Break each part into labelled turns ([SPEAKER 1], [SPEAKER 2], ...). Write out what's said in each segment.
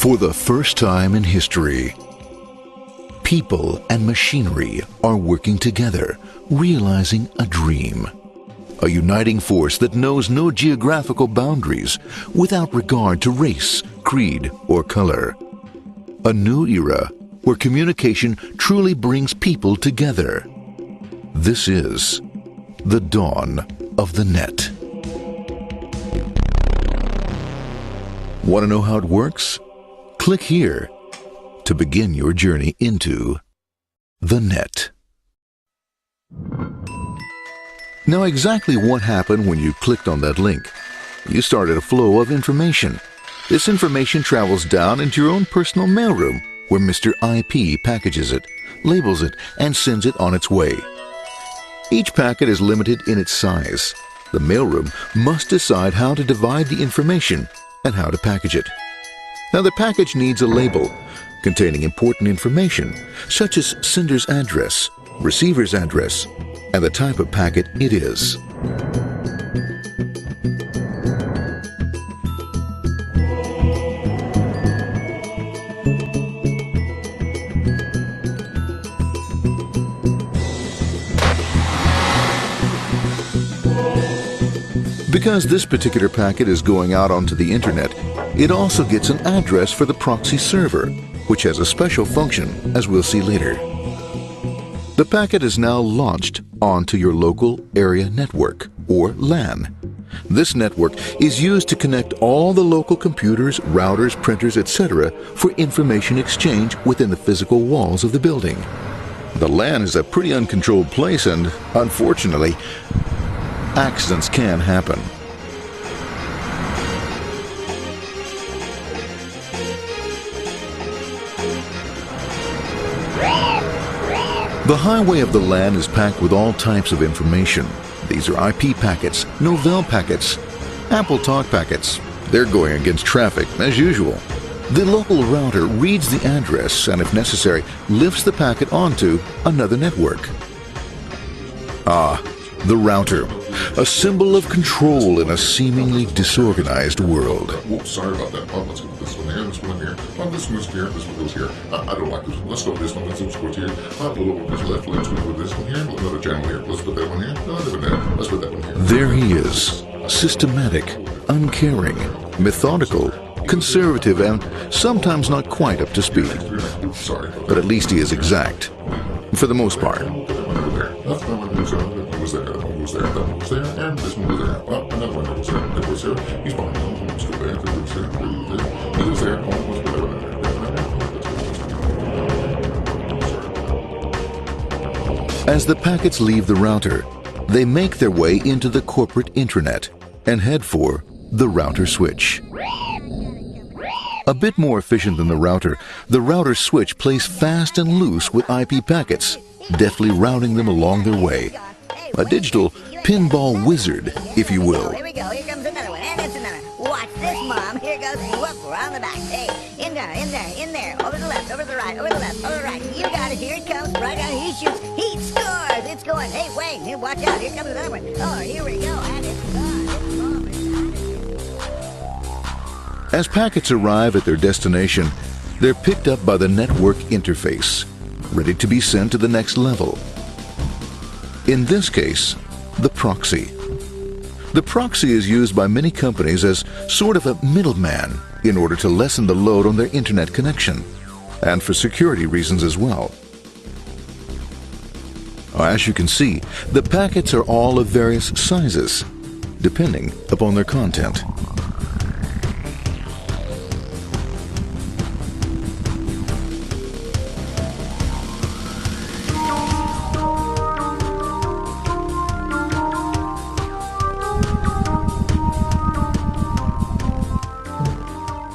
[SPEAKER 1] For the first time in history, people and machinery are working together, realizing a dream. A uniting force that knows no geographical boundaries without regard to race, creed, or color. A new era where communication truly brings people together. This is the dawn of the net. Want to know how it works? Click here to begin your journey into the net. Now, exactly what happened when you clicked on that link? You started a flow of information. This information travels down into your own personal mailroom, where Mr. IP packages it, labels it, and sends it on its way. Each packet is limited in its size. The mailroom must decide how to divide the information and how to package it. Now, the package needs a label containing important information, such as sender's address, receiver's address, and the type of packet it is. Because this particular packet is going out onto the internet, it also gets an address for the proxy server, which has a special function, as we'll see later. The packet is now launched onto your local area network, or LAN. This network is used to connect all the local computers, routers, printers, etc. for information exchange within the physical walls of the building. The LAN is a pretty uncontrolled place, and unfortunately, accidents can happen. The highway of the LAN is packed with all types of information. These are IP packets, Novell packets, Apple Talk packets. They're going against traffic, as usual. The local router reads the address and, if necessary, lifts the packet onto another network. The router, a symbol of control in a seemingly disorganized world.
[SPEAKER 2] Whoops, sorry about that. Let's go with this one here, this one here. This one goes here, this one goes here. I don't like this one. Let's go with this one. Let's go with here. A little bit left. Let's go with this one here. Another channel here. Let's put that one here. Let's put that one here.
[SPEAKER 1] There he is. Systematic, uncaring, methodical, conservative, and sometimes not quite up to speed.
[SPEAKER 2] Sorry.
[SPEAKER 1] But at least he is exact. For the most part.
[SPEAKER 2] That one goes there, that one goes there, that one goes there, and this one goes there. Another one goes there, that goes there. He's behind one, let's go there, that goes there, he goes there, let's go there.
[SPEAKER 1] As the packets leave the router, they make their way into the corporate intranet and head for the router switch. A bit more efficient than the router switch plays fast and loose with IP packets, deftly routing them along their way. A digital pinball wizard, if you will.
[SPEAKER 3] Here we go. Here comes another one. And it's another. Watch this, Mom. Here goes. Whoop, we're on the back. Hey, in there. Over the left, over the right, over the left, over the right. You got it. Here it comes. Right down. He shoots. He scores. It's going. Hey, wait. Hey, watch out. Here comes another one. Oh, here we go. And it's gone.
[SPEAKER 1] As packets arrive at their destination, they're picked up by the network interface, ready to be sent to the next level. In this case, the proxy. The proxy is used by many companies as sort of a middleman in order to lessen the load on their internet connection, and for security reasons as well. As you can see, the packets are all of various sizes, depending upon their content.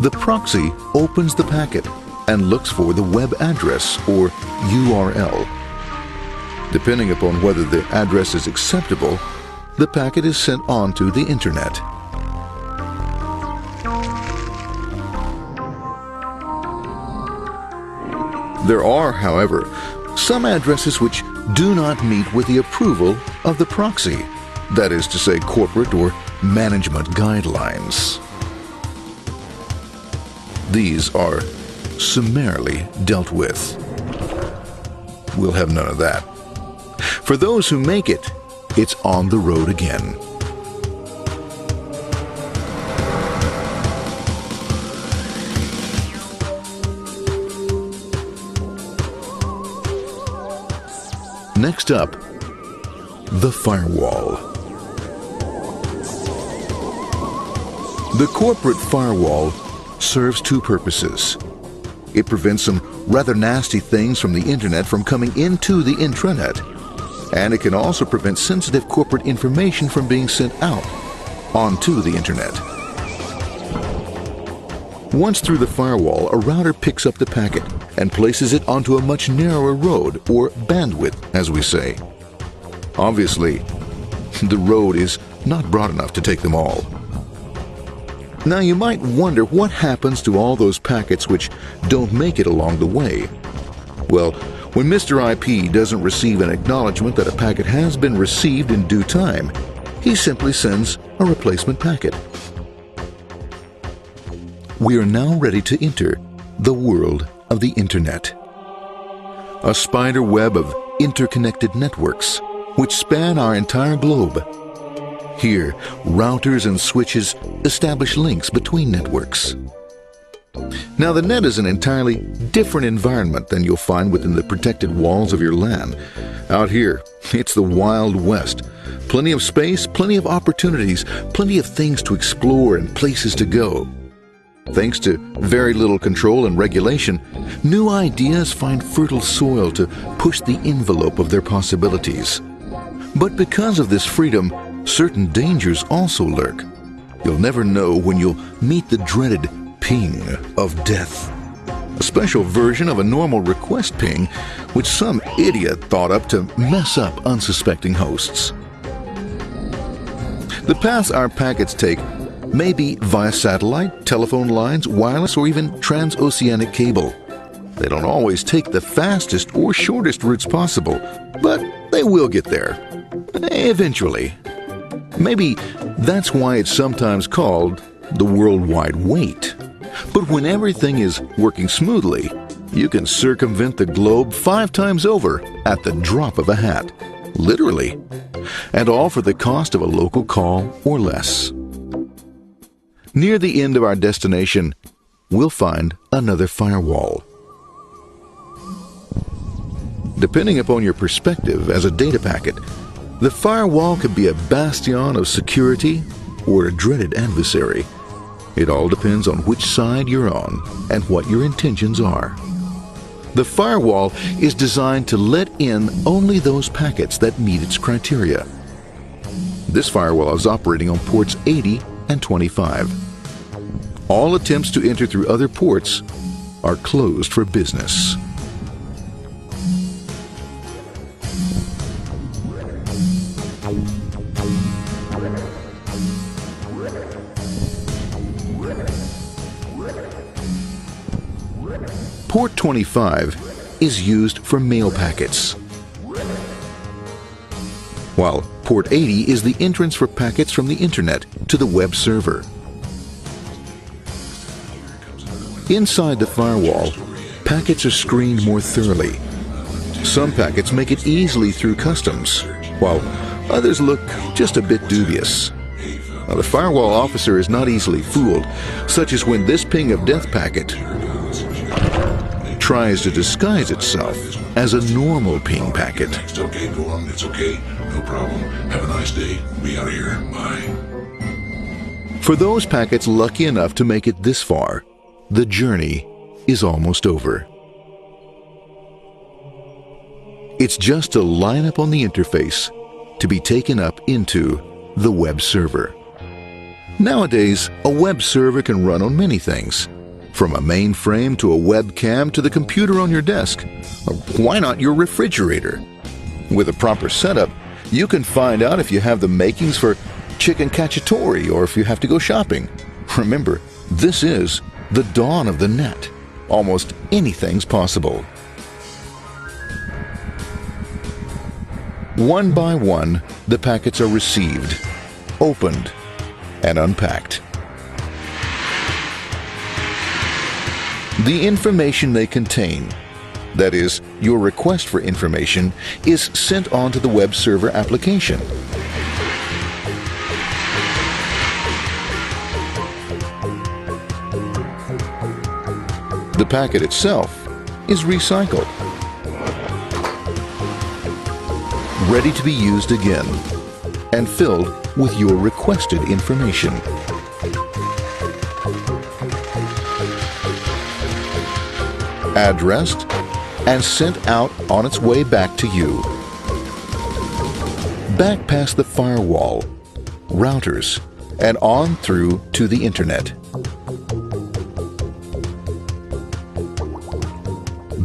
[SPEAKER 1] The proxy opens the packet and looks for the web address, or URL. Depending upon whether the address is acceptable, the packet is sent onto the internet. There are, however, some addresses which do not meet with the approval of the proxy, that is to say, corporate or management guidelines. these are summarily dealt with. We'll have none of that. For those who make it, it's on the road again. Next up, the firewall. The corporate firewall serves two purposes. It prevents some rather nasty things from the internet from coming into the intranet, and it can also prevent sensitive corporate information from being sent out onto the internet. Once through the firewall, a router picks up the packet and places it onto a much narrower road, or bandwidth, as we say. Obviously, the road is not broad enough to take them all. Now you might wonder what happens to all those packets which don't make it along the way. Well, when Mr. IP doesn't receive an acknowledgement that a packet has been received in due time, he simply sends a replacement packet. We are now ready to enter the world of the Internet. A spider web of interconnected networks which span our entire globe. Here, routers and switches establish links between networks. Now, the net is an entirely different environment than you'll find within the protected walls of your LAN. Out here, it's the Wild West. Plenty of space, plenty of opportunities, plenty of things to explore and places to go. Thanks to very little control and regulation, new ideas find fertile soil to push the envelope of their possibilities. But because of this freedom, certain dangers also lurk. You'll never know when you'll meet the dreaded ping of death. A special version of a normal request ping, which some idiot thought up to mess up unsuspecting hosts. The paths our packets take may be via satellite, telephone lines, wireless, or even transoceanic cable. They don't always take the fastest or shortest routes possible, but they will get there. Eventually. Maybe that's why it's sometimes called the worldwide wait. But when everything is working smoothly, you can circumvent the globe 5 times over at the drop of a hat. Literally. And all for the cost of a local call or less. Near the end of our destination, we'll find another firewall. Depending upon your perspective as a data packet, the firewall could be a bastion of security or a dreaded adversary. It all depends on which side you're on and what your intentions are. The firewall is designed to let in only those packets that meet its criteria. This firewall is operating on ports 80 and 25. All attempts to enter through other ports are closed for business. Port 25 is used for mail packets, while Port 80 is the entrance for packets from the Internet to the web server. Inside the firewall, packets are screened more thoroughly. Some packets make it easily through customs, while others look just a bit dubious. Now, the firewall officer is not easily fooled, such as when this ping of death packet tries to disguise itself as a normal ping packet.
[SPEAKER 2] It's okay, Norm. It's okay. No problem. Have a nice day. Be out of here. Bye.
[SPEAKER 1] For those packets lucky enough to make it this far, the journey is almost over. It's just a lineup on the interface to be taken up into the web server. Nowadays, a web server can run on many things, from a mainframe to a webcam to the computer on your desk. Or why not your refrigerator? With a proper setup, you can find out if you have the makings for chicken cacciatore or if you have to go shopping. Remember, this is the dawn of the net. Almost anything's possible. One by one, the packets are received, opened, and unpacked. The information they contain, that is, your request for information, is sent on to the web server application. The packet itself is recycled, ready to be used again, and filled with your requested information. Addressed and sent out on its way back to you. Back past the firewall, routers, and on through to the internet.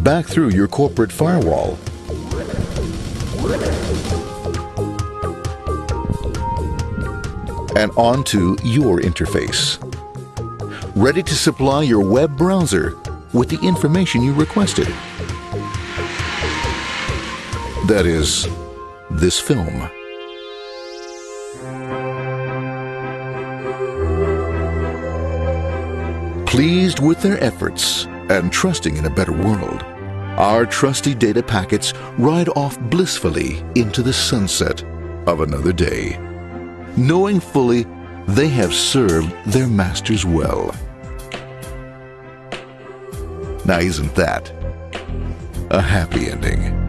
[SPEAKER 1] Back through your corporate firewall. And onto your interface. Ready to supply your web browser with the information you requested. That is, this film. Pleased with their efforts and trusting in a better world, our trusty data packets ride off blissfully into the sunset of another day, knowing fully they have served their masters well. Now, isn't that a happy ending?